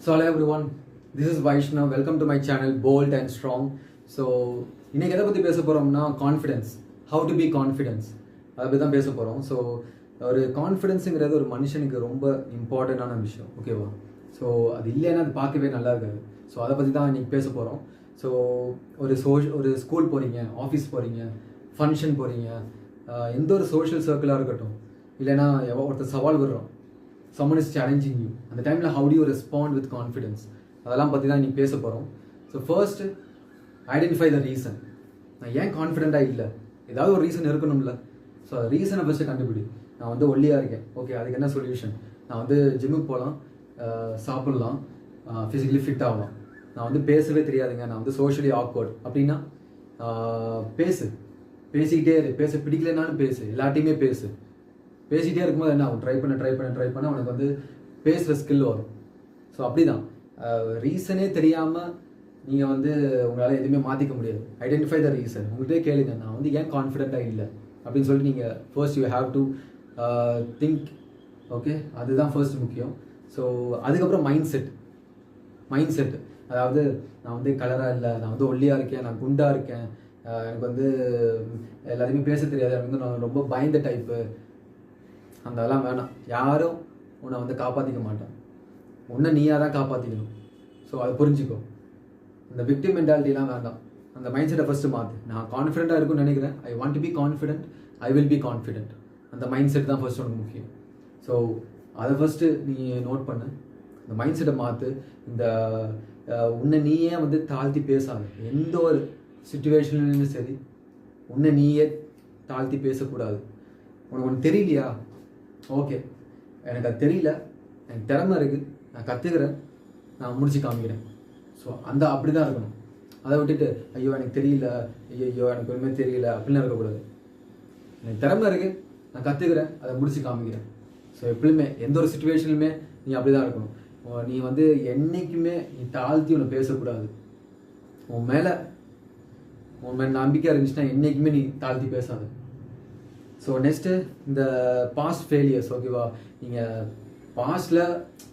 So hello everyone, this is Vaishnav. Welcome to my channel Bold and Strong. So இன்னைக்கு எதை பற்றி பேச போகிறோம்னா confidence, how to be confidence, அதை பற்றி தான் பேச போகிறோம். ஸோ ஒரு கான்ஃபிடென்ஸுங்கிறது ஒரு மனுஷனுக்கு ரொம்ப இம்பார்ட்டண்ட்டான விஷயம், ஓகேவா? ஸோ அது இல்லைன்னா அது பார்க்கவே நல்லா இருக்காது. ஸோ அதை பற்றி தான் இன்னைக்கு பேச போகிறோம். ஸோ ஒரு ஸ்கூல் போகிறீங்க, ஆஃபீஸ் போகிறீங்க, ஃபங்க்ஷன் போகிறீங்க, எந்த ஒரு சோஷியல் சர்க்கிளாக இருக்கட்டும், இல்லைன்னா ஒருத்தர் சவால் விடுறோம், someone is challenging you, அந்த டைமில் how do you respond with confidence, அதெல்லாம் பற்றி தான் இன்னைக்கு பேச போகிறோம். So first identify the reason. நான் ஏன் கான்ஃபிடென்ட்டாக இல்லை, ஏதாவது ஒரு ரீசன் இருக்கணும்ல. ஸோ ரீசனை ஃபஸ்ட்டு கண்டுபிடி. நான் வந்து ஒல்லியாக இருக்கேன், ஓகே, அதுக்கு என்ன சொல்யூஷன்? நான் வந்து ஜிம்முக்கு போகலாம், சாப்பிட்லாம், ஃபிசிக்கலி ஃபிட் ஆகலாம். நான் வந்து பேசவே தெரியாதுங்க, நான் வந்து சோஷியலி ஆக்வர்ட் அப்படின்னா பேசிக்கிட்டே இரு. பேச பிடிக்கலனாலும் பேசு, எல்லாத்தையுமே பேசிகிட்டே இருக்கும்போது என்ன ஆகும்? ட்ரை பண்ண அவனுக்கு வந்து பேசுகிற ஸ்கில் வரும். ஸோ அப்படி தான் ரீசனே தெரியாமல் நீங்கள் வந்து உங்களால் எதுவுமே மாற்றிக்க முடியாது. Identify the reason. உங்கள்கிட்டே கேளுங்க, நான் வந்து ஏன் கான்ஃபிடென்ட்டாக இல்லை அப்படின்னு சொல்லிட்டு நீங்கள் first you have to think, okay? அதுதான் ஃபர்ஸ்ட் முக்கியம். ஸோ அதுக்கப்புறம் மைண்ட் செட். அதாவது நான் வந்து கலராக இல்லை, நான் வந்து ஒல்லியாக இருக்கேன், நான் குண்டாக இருக்கேன், எனக்கு வந்து எல்லாத்தையுமே பேச தெரியாது, எனக்கு வந்து நான் ரொம்ப பயந்த டைப்பு, அந்த அதெல்லாம் வேணாம். யாரும் உன்னை வந்து காப்பாற்றிக்க மாட்டான், உன்னை நீயாக தான் காப்பாற்றிக்கணும். ஸோ அதை புரிஞ்சுக்கோ. இந்த விக்டிம் மென்டாலிட்டிலாம் வேண்டாம். அந்த மைண்ட் செட்டை ஃபஸ்ட்டு மாற்று. நான் கான்ஃபிடென்ட்டாக இருக்குன்னு நினைக்கிறேன், I want to be confident, I will be confident. அந்த மைண்ட் செட் தான் ஃபர்ஸ்ட் உனக்கு முக்கியம். ஸோ அதை ஃபஸ்ட்டு நீ நோட் பண்ணு, இந்த மைண்ட் செட்டை மாற்று. இந்த உன்னை நீயே வந்து தாழ்த்தி பேசாது. எந்த ஒரு சுச்சுவேஷன்லையும் சரி, உன்னை நீயே தாழ்த்தி பேசக்கூடாது. உனக்கு ஒன்று தெரியலையா? ஓகே, எனக்கு அது தெரியல, எனக்கு திறமை இருக்குது, நான் கற்றுக்கிறேன், நான் முடிச்சு காமிக்கிறேன். ஸோ அப்படி தான் இருக்கணும். அதை விட்டுட்டு ஐயோ எனக்கு தெரியல, ஐயோ எனக்கு ஒன்றுமே தெரியல அப்படிலாம் இருக்கக்கூடாது. எனக்கு திறமை இருக்குது, நான் கற்றுக்கிறேன், அதை முடிச்சு காமிக்கிறேன். ஸோ எப்பவுமே எந்த ஒரு சுச்சுவேஷன்லையுமே நீ அப்படி தான் இருக்கணும். நீ வந்து என்றைக்குமே நீ தாழ்த்தி உன்னை பேசக்கூடாது. உன் மேலே நம்பிக்கை இருந்துச்சுன்னா என்றைக்குமே நீ தாழ்த்தி பேசாது. ஸோ நெக்ஸ்ட்டு இந்த பாஸ்ட் ஃபெயிலியர்ஸ், ஓகேவா? நீங்கள் பாஸ்டில்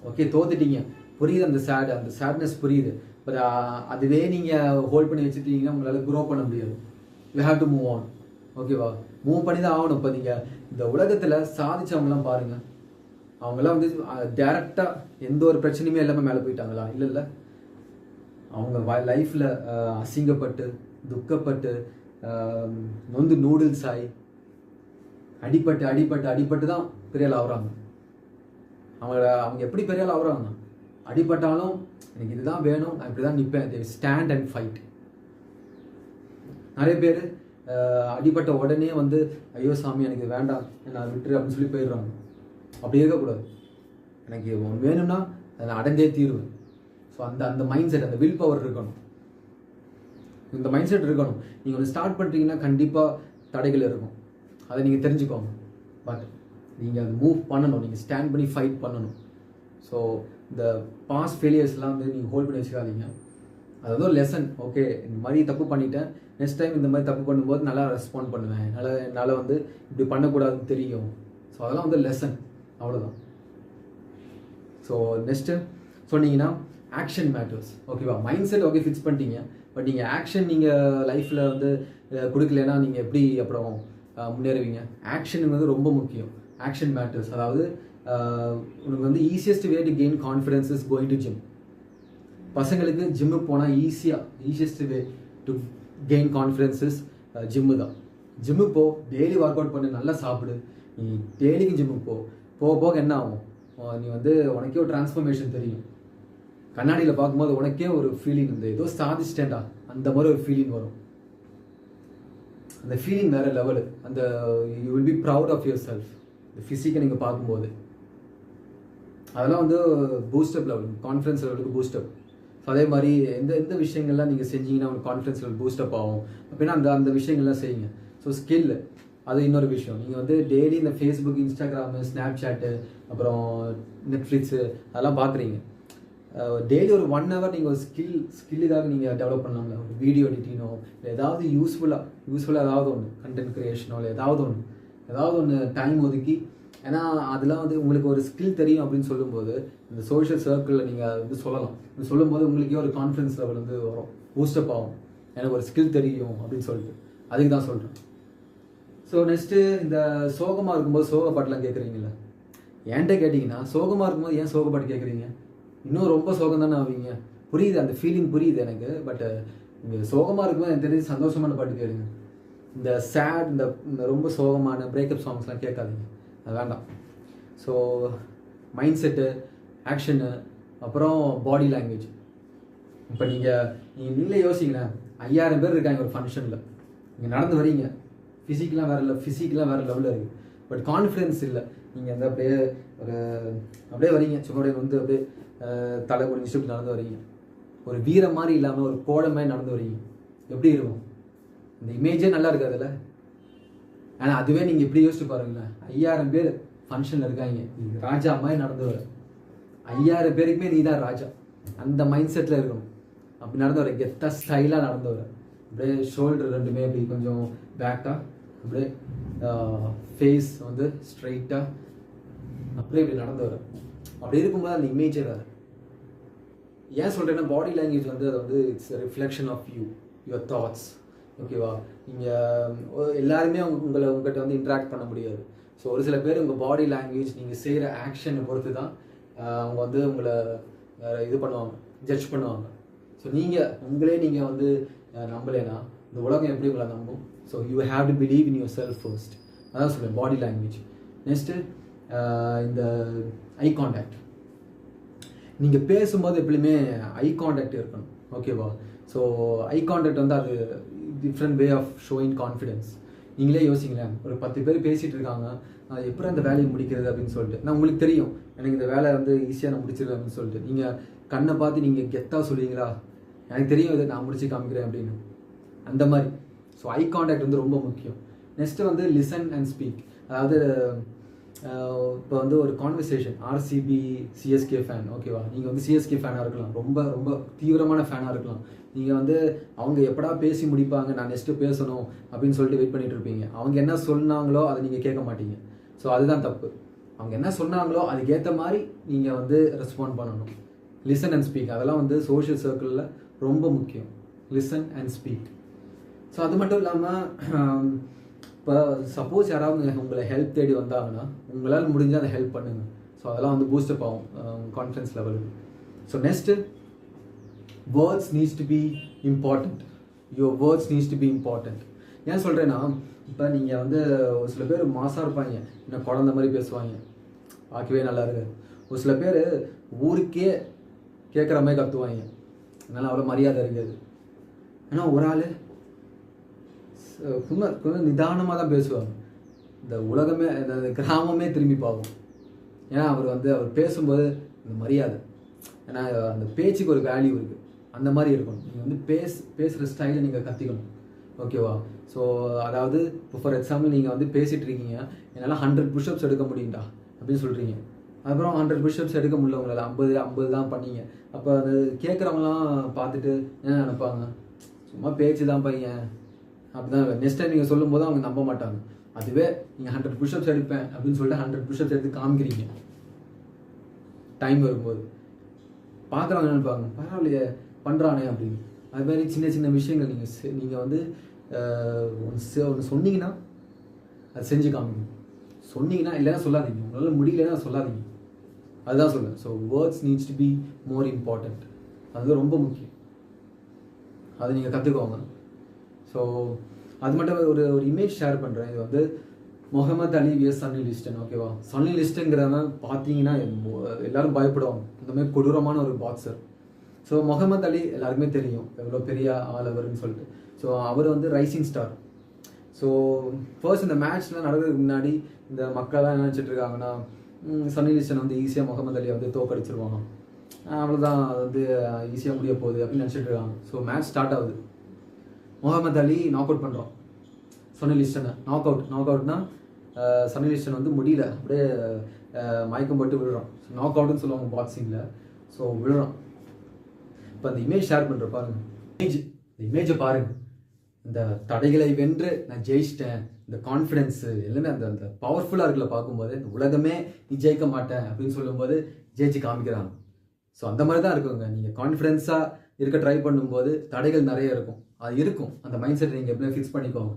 ஓகே தோத்துட்டீங்க, புரியுது, அந்த சேட்னஸ் புரியுது. பட் அதுவே நீங்கள் ஹோல்ட் பண்ணி வச்சுட்டீங்கன்னா உங்களால் க்ரோ பண்ண முடியாது. You have to move on, ஓகேவா? மூவ் பண்ணி தான் ஆகணும். இப்போ நீங்கள் இந்த உலகத்தில் சாதிச்சவங்களாம் பாருங்கள், அவங்களாம் வந்து டேரெக்டாக எந்த ஒரு பிரச்சனையுமே இல்லாமல் மேலே போயிட்டாங்களா? இல்லை. அவங்க லைஃப்பில் அசிங்கப்பட்டு, துக்கப்பட்டு, நொந்து நூடுல்ஸ் ஆகி, அடிபட்டு தான் பெரிய ஆள் ஆகுறாங்க. அவங்க எப்படி பெரிய ஆள் ஆகுறாங்க? அடிபட்டாலும் எனக்கு இதுதான் வேணும், நான் இப்படி தான் நிற்பேன், ஸ்டாண்ட் அண்ட் ஃபைட். நிறைய பேர் அடிபட்ட உடனே வந்து ஐயோ சாமி எனக்கு வேண்டாம், நான் விட்டுரு அப்படின்னு சொல்லி போயிடுறாங்க. அப்படி இருக்கக்கூடாது. எனக்கு ஒன்று வேணும்னா அதை நான் அடைஞ்சே தீருவேன். ஸோ அந்த மைண்ட் செட், அந்த வில் பவர் இருக்கணும். இந்த மைண்ட் செட் இருக்கணும். நீங்கள் ஒன்று ஸ்டார்ட் பண்ணுறீங்கன்னா கண்டிப்பாக தடைகள் இருக்கும், அதை நீங்கள் தெரிஞ்சுக்கோங்க. பட் நீங்கள் அது மூவ் பண்ணணும், நீங்கள் ஸ்டாண்ட் பண்ணி ஃபைட் பண்ணணும். ஸோ இந்த பாஸ்ட் ஃபெயிலியர்ஸ்லாம் வந்து நீங்கள் ஹோல்ட் பண்ணி வச்சுக்காதீங்க. அது வந்து ஒரு லெசன். ஓகே, இந்த மாதிரி தப்பு பண்ணிட்டேன், நெக்ஸ்ட் டைம் இந்த மாதிரி தப்பு பண்ணும்போது நல்லா ரெஸ்பாண்ட் பண்ணுவேன், என்னால் வந்து இப்படி பண்ணக்கூடாதுன்னு தெரியும். ஸோ அதெல்லாம் வந்து லெசன், அவ்வளோதான். ஸோ நெக்ஸ்ட்டு சொன்னீங்கன்னா ஆக்ஷன் மேட்டர்ஸ், ஓகேவா? மைண்ட் செட் ஓகே ஃபிக்ஸ் பண்ணிட்டீங்க, பட் நீங்கள் ஆக்ஷன் நீங்கள் லைஃப்பில் வந்து கொடுக்கலன்னா நீங்கள் எப்படி அப்புறம் முன்னேறுவீங்க? ஆக்ஷன் வந்து ரொம்ப முக்கியம். Action matters. அதாவது உனக்கு வந்து easiest way to gain confidence is going to gym. பசங்களுக்கு ஜிம்முக்கு போனால் easiest way to gain confidence is gym தான். ஜிம்முக்கு போ, டெய்லி ஒர்க் அவுட் பண்ணு, நல்லா சாப்பிடு. நீ டெய்லிக்கு ஜிம்முக்கு போக என்ன ஆகும்? நீ வந்து உனக்கே ஒரு டிரான்ஸ்ஃபர்மேஷன் தெரியும். கண்ணாடியில் பார்க்கும்போது உனக்கே ஒரு ஃபீலிங், வந்து ஏதோ சாதிச்சிட்டேன்டா அந்த மாதிரி ஒரு ஃபீலிங் வரும். அந்த ஃபீலிங் வேறு லெவலு. அந்த you will be proud of yourself. இந்த ஃபிசிக்கை நீங்கள் பார்க்கும்போது அதெல்லாம் வந்து பூஸ்டப் லெவல், கான்ஃபிடன்ஸ் லெவலுக்கு பூஸ்டப். ஸோ அதே மாதிரி எந்த விஷயங்கள்லாம் நீங்கள் செஞ்சீங்கன்னா உங்களுக்கு கான்ஃபிடன்ஸ் லெவல் பூஸ்டப் ஆகும் அப்படின்னா அந்த விஷயங்கள்லாம் செய்யுங்க. ஸோ ஸ்கில், அது இன்னொரு விஷயம். நீங்கள் வந்து டெய்லி இந்த ஃபேஸ்புக், இன்ஸ்டாகிராமு, ஸ்னாப் சாட்டு, அப்புறம் நெட்ஃப்ளிக்ஸு அதெல்லாம் பார்க்குறீங்க. டெய்லி ஒரு 1 hour நீங்கள் ஒரு ஸ்கில் ஏதாவது நீங்கள் டெவலப் பண்ணலாம்ல. ஒரு வீடியோ எடிட்டிங்கோ, இல்லை ஏதாவது யூஸ்ஃபுல்லாக ஏதாவது ஒன்று, கண்டென்ட் க்ரியேஷனோ, இல்லை ஏதாவது ஒன்று டைம் ஒதுக்கி ஏன்னா அதெல்லாம் வந்து உங்களுக்கு ஒரு ஸ்கில் தெரியும் அப்படின்னு சொல்லும்போது இந்த சோஷியல் சர்க்கிளில் நீங்கள் வந்து சொல்லலாம். இது சொல்லும்போது உங்களுக்கே ஒரு கான்ஃபிடன்ஸ் லெவல் வந்து வரும், பூஸ்டப் ஆகும். எனக்கு ஒரு ஸ்கில் தெரியும் அப்படின்னு சொல்லிட்டு அதுக்கு தான் சொல்கிறேன். ஸோ நெக்ஸ்ட்டு இந்த சோகமாக இருக்கும்போது சோக பாட்டெலாம் கேட்குறீங்களா? என்கிட்ட கேட்டிங்கன்னா சோகமாக இருக்கும்போது ஏன் சோக பாட்டு கேட்குறீங்க? இன்னும் ரொம்ப சோகம் தானே ஆவீங்க. புரியுது, அந்த ஃபீலிங் புரியுது எனக்கு. பட் இங்கே சோகமாக இருக்கும்போது எனக்கு தெரிஞ்சு சந்தோஷமான பாட்டு கேளுங்க. இந்த சேட் இந்த ரொம்ப சோகமான பிரேக்கப் சாங்ஸ்லாம் கேட்காதீங்க, அது வேண்டாம். ஸோ மைண்ட் செட்டு, ஆக்ஷனு, அப்புறம் பாடி லாங்குவேஜ். இப்போ நீங்களே யோசிங்களேன், 5000 பேர் இருக்காங்க ஒரு ஃபங்க்ஷனில், நீங்கள் நடந்து வரீங்க, ஃபிசிக்கெலாம் வேறு லெவலில் இருக்குது. பட் கான்ஃபிடென்ஸ் இல்லை. நீங்கள் வந்து அப்படியே வரீங்க, சும்மா வந்து அப்படியே தலை குடிஞ்சிட்டு இப்படி நடந்து வரீங்க, ஒரு வீரம் மாதிரி இல்லாமல் ஒரு கோடை மாதிரி நடந்து வரீங்க, எப்படி இருக்கும்? இந்த இமேஜே நல்லா இருக்காதுல்ல? ஆனால் அதுவே நீங்கள் இப்படி யோசிச்சு பாருங்களேன், 5000 பேர் ஃபங்க்ஷனில் இருக்காங்க, நீங்கள் ராஜா மாதிரி நடந்து வர, 5000 பேருக்குமே நீ தான் ராஜா, அந்த மைண்ட் செட்டில் இருக்கணும். அப்படி நடந்து வர, கெத்தாக ஸ்டைலாக நடந்து வர, அப்படியே ஷோல்டர் ரெண்டுமே அப்படி கொஞ்சம் பேக்காக, அப்படியே ஃபேஸ் வந்து ஸ்ட்ரைட்டாக, அப்படியே இப்படி நடந்து வர. அப்படி இருக்கும்போது அந்த இமேஜே வேறு. ஏன் சொல்கிறேன்னா, பாடி லாங்குவேஜ் வந்து அது வந்து it's reflection of you, your thoughts. ஓகேவா? நீங்கள் எல்லாருமே உங்கள்கிட்ட வந்து இன்ட்ராக்ட் பண்ண முடியாது. ஸோ ஒரு சில பேர் உங்கள் பாடி லாங்குவேஜ், நீங்கள் செய்கிற ஆக்ஷனை பொறுத்து தான் அவங்க வந்து உங்களை இது பண்ணுவாங்க, ஜட்ஜ் பண்ணுவாங்க. ஸோ நீங்கள் வந்து நம்பலைன்னா இந்த உலகம் எப்படி உங்களை நம்பும்? So you have to believe in your self first. அதான் சொல்லுவேன், பாடி லாங்குவேஜ். நெக்ஸ்ட்டு இந்த ஐ கான்டாக்ட். நீங்கள் பேசும்போது எப்படியுமே ஐ கான்டாக்ட் இருக்கணும். ஓகேவா? ஸோ ஐ கான்டாக்ட் வந்து அது different way of showing confidence. நீங்களே யோசிங்களேன், ஒரு 10 பேர் பேசிகிட்டு இருக்காங்க, எப்படி அந்த வேலையை முடிக்கிறது அப்படின்னு சொல்லிட்டு. நான் உங்களுக்கு தெரியும் எனக்கு இந்த வேலை வந்து ஈஸியாக நான் முடிச்சிருவேன் அப்படின்னு சொல்லிட்டு, நீங்கள் கண்ணை பார்த்து நீங்கள் கெத்தாக சொல்லுவீங்களா? எனக்கு தெரியும் இதை நான் முடிச்சு காமிக்கிறேன் அப்படின்னு. அந்த மாதிரி. ஸோ ஐ கான்டாக்ட் வந்து ரொம்ப முக்கியம். நெக்ஸ்ட்டு வந்து லிசன் அண்ட் ஸ்பீக். அதாவது இப்போ வந்து ஒரு கான்வர்சேஷன், ஆர்சிபி சிஎஸ்கே ஃபேன், ஓகேவா? நீங்கள் வந்து சிஎஸ்கே ஃபேனாக இருக்கலாம், ரொம்ப ரொம்ப தீவிரமான ஃபேனாக இருக்கலாம். நீங்கள் வந்து அவங்க எப்படா பேசி முடிப்பாங்க, நான் நெக்ஸ்ட்டு பேசணும் அப்படின்னு சொல்லிட்டு வெயிட் பண்ணிட்டு இருப்பீங்க. அவங்க என்ன சொன்னாங்களோ அதை நீங்கள் கேட்க மாட்டீங்க. ஸோ அதுதான் தப்பு. அவங்க என்ன சொன்னாங்களோ அதுக்கேற்ற மாதிரி நீங்கள் வந்து ரெஸ்பாண்ட் பண்ணணும். லிசன் அண்ட் ஸ்பீக், அதெல்லாம் வந்து சோஷியல் சர்க்கிளில் ரொம்ப முக்கியம். Listen and speak. ஸோ அது மட்டும் இல்லாமல், இப்போ சப்போஸ் யாராவது உங்களை ஹெல்ப் தேடி வந்தாங்கன்னா உங்களால் முடிஞ்சால் அதை ஹெல்ப் பண்ணுங்கள். ஸோ அதெல்லாம் வந்து பூஸ்டப் ஆகும் கான்ஃபிடன்ஸ் லெவலுக்கு. So next, words needs to be important. Your words needs to be important. ஏன் சொல்கிறேன்னா, இப்போ நீங்கள் வந்து ஒரு சில பேர் மாசாக இருப்பாங்க, இன்னும் குழந்த மாதிரி பேசுவாங்க, பார்க்கவே நல்லா இருக்காது. ஒரு சில பேர் ஊருக்கே கேட்குற மாதிரி கற்றுவாங்க, அதனால் அவ்வளோ மரியாதை இருக்காது. ஆனால் ஒரு ஆள் கொஞ்சம் நிதானமாக தான் பேசுவாங்க. இந்த உலகமே, இந்த கிராமமே திரும்பி பார்க்கும். ஏன்னா அவர் பேசும்போது இந்த மரியாதை, ஏன்னா அந்த பேச்சுக்கு ஒரு வேல்யூ இருக்குது. அந்த மாதிரி இருக்கணும். நீங்கள் வந்து பேசுகிற ஸ்டைலை நீங்கள் கற்றுக்கணும். ஓகேவா? ஸோ அதாவது இப்போ ஃபார் எக்ஸாம்பிள் நீங்கள் வந்து பேசிகிட்டு இருக்கீங்க, என்னால் 100 புஷ்அப்ஸ் எடுக்க முடியும்டா அப்படின்னு சொல்கிறீங்க. அதுக்கப்புறம் 100 புஷ்அப்ஸ் எடுக்க முடியல உங்களால், 50 தான் பண்ணீங்க. அப்போ அது கேட்குறவங்களாம் பார்த்துட்டு என்ன நினைப்பாங்க? சும்மா பேச்சு தான் பையன் அப்படிதான். நெக்ஸ்ட் டைம் நீங்கள் சொல்லும் போது அவங்க நம்ப மாட்டாங்க. அதுவே நீங்கள் 100 புஷ்அப்ஸ் எடுப்பேன் அப்படின்னு சொல்லிட்டு 100 புஷ்அப்ஸ் எடுத்து காமிக்கிறீங்க, டைம் வரும்போது பார்க்குறவங்க நினைப்பாங்க, பரவாயில்லையே பண்ணுறானே அப்படின்னு. அது மாதிரி சின்ன சின்ன விஷயங்கள் நீங்கள் வந்து ஒன்று சொன்னீங்கன்னா அது செஞ்சு காமிக்கணும். சொன்னீங்கன்னா இல்லைன்னா சொல்லாதீங்க, உங்களால் முடியலன்னா சொல்லாதீங்க. அதுதான் சொல்லுவேன். So words needs to be more important. அது ரொம்ப முக்கியம். அதை நீங்கள் கற்றுக்கோங்க. ஸோ அது மட்டும் ஒரு இமேஜ் ஷேர் பண்ணுறேன். இது வந்து முகமது அலி விஎஸ் சன்னி லிஸ்டன். ஓகேவா? சன்னி லிஸ்டன்கிறவன் பார்த்தீங்கன்னா எல்லாரும் பயப்படுவாங்க, இந்த மாதிரி கொடூரமான ஒரு பாக்ஸர். ஸோ முகமது அலி எல்லாருக்குமே தெரியும் எவ்வளோ பெரிய ஆள் அவர்னு சொல்லிட்டு. ஸோ அவர் வந்து ரைசிங் ஸ்டார். ஸோ ஃபர்ஸ்ட் இந்த மேட்ச்லாம் நடக்கிறதுக்கு முன்னாடி இந்த மக்கள்லாம் என்ன நினச்சிட்டு இருக்காங்கன்னா, சன்னி லிஸ்டன் வந்து ஈஸியாக முகமது அலியை வந்து தோக்கடிச்சிருவாங்க, அவ்வளோதான், அது வந்து ஈஸியாக முடிய போகுது அப்படின்னு நினச்சிட்டு இருக்காங்க. ஸோ மேட்ச் ஸ்டார்ட் ஆகுது, முகமது அலி நாக் அவுட் பண்ணுறோம் சன்னி லிஸ்டனை. நாக் அவுட்னா சன்னி லிஸ்டன் வந்து முடியல, அப்படியே மயக்கம் போட்டு விழுறான். நாக் அவுட்னு சொல்லுவாங்க பாக்ஸிங்கில். ஸோ விழுறான். இப்போ அந்த இமேஜ் ஷேர் பண்ணுற பாருங்க, இந்த இமேஜை பாருங்க. இந்த தடைகளை வென்று நான் ஜெயிச்சிட்டேன், இந்த கான்ஃபிடென்ஸு எல்லாமே அந்த அந்த பவர்ஃபுல்லாக இருக்குல்ல பார்க்கும்போது இந்த உலகமே நீ ஜெயிக்க மாட்டேன் அப்படின்னு சொல்லும்போது ஜெயிச்சு காமிக்கிறாங்க. ஸோ அந்த மாதிரி தான் இருக்குங்க. நீங்கள் கான்ஃபிடென்ஸாக இருக்க ட்ரை பண்ணும்போது தடைகள் நிறைய இருக்கும். அது இருக்கும், அந்த மைண்ட் செட் நீங்கள் எப்படியும் ஃபிக்ஸ் பண்ணிக்கோங்க.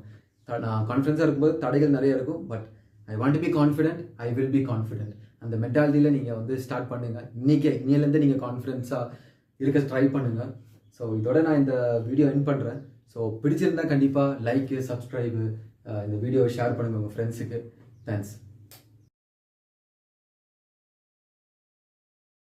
நான் கான்ஃபிடென்ஸாக இருக்கும்போது தடைகள் நிறைய இருக்கும், but I want to be confident, I will be confident. அந்த மென்டாலிட்டியில் நீங்கள் வந்து ஸ்டார்ட் பண்ணுங்கள். இன்னிலேருந்து நீங்கள் கான்ஃபிடென்ஸாக இருக்க ட்ரை பண்ணுங்கள். ஸோ இதோட நான் இந்த வீடியோ எண்ட் பண்ணுறேன். ஸோ பிடிச்சிருந்தா கண்டிப்பாக லைக்கு, சப்ஸ்கிரைபு, இந்த வீடியோவை ஷேர் பண்ணுங்கள் உங்கள் ஃப்ரெண்ட்ஸுக்கு. தேங்க்ஸ்.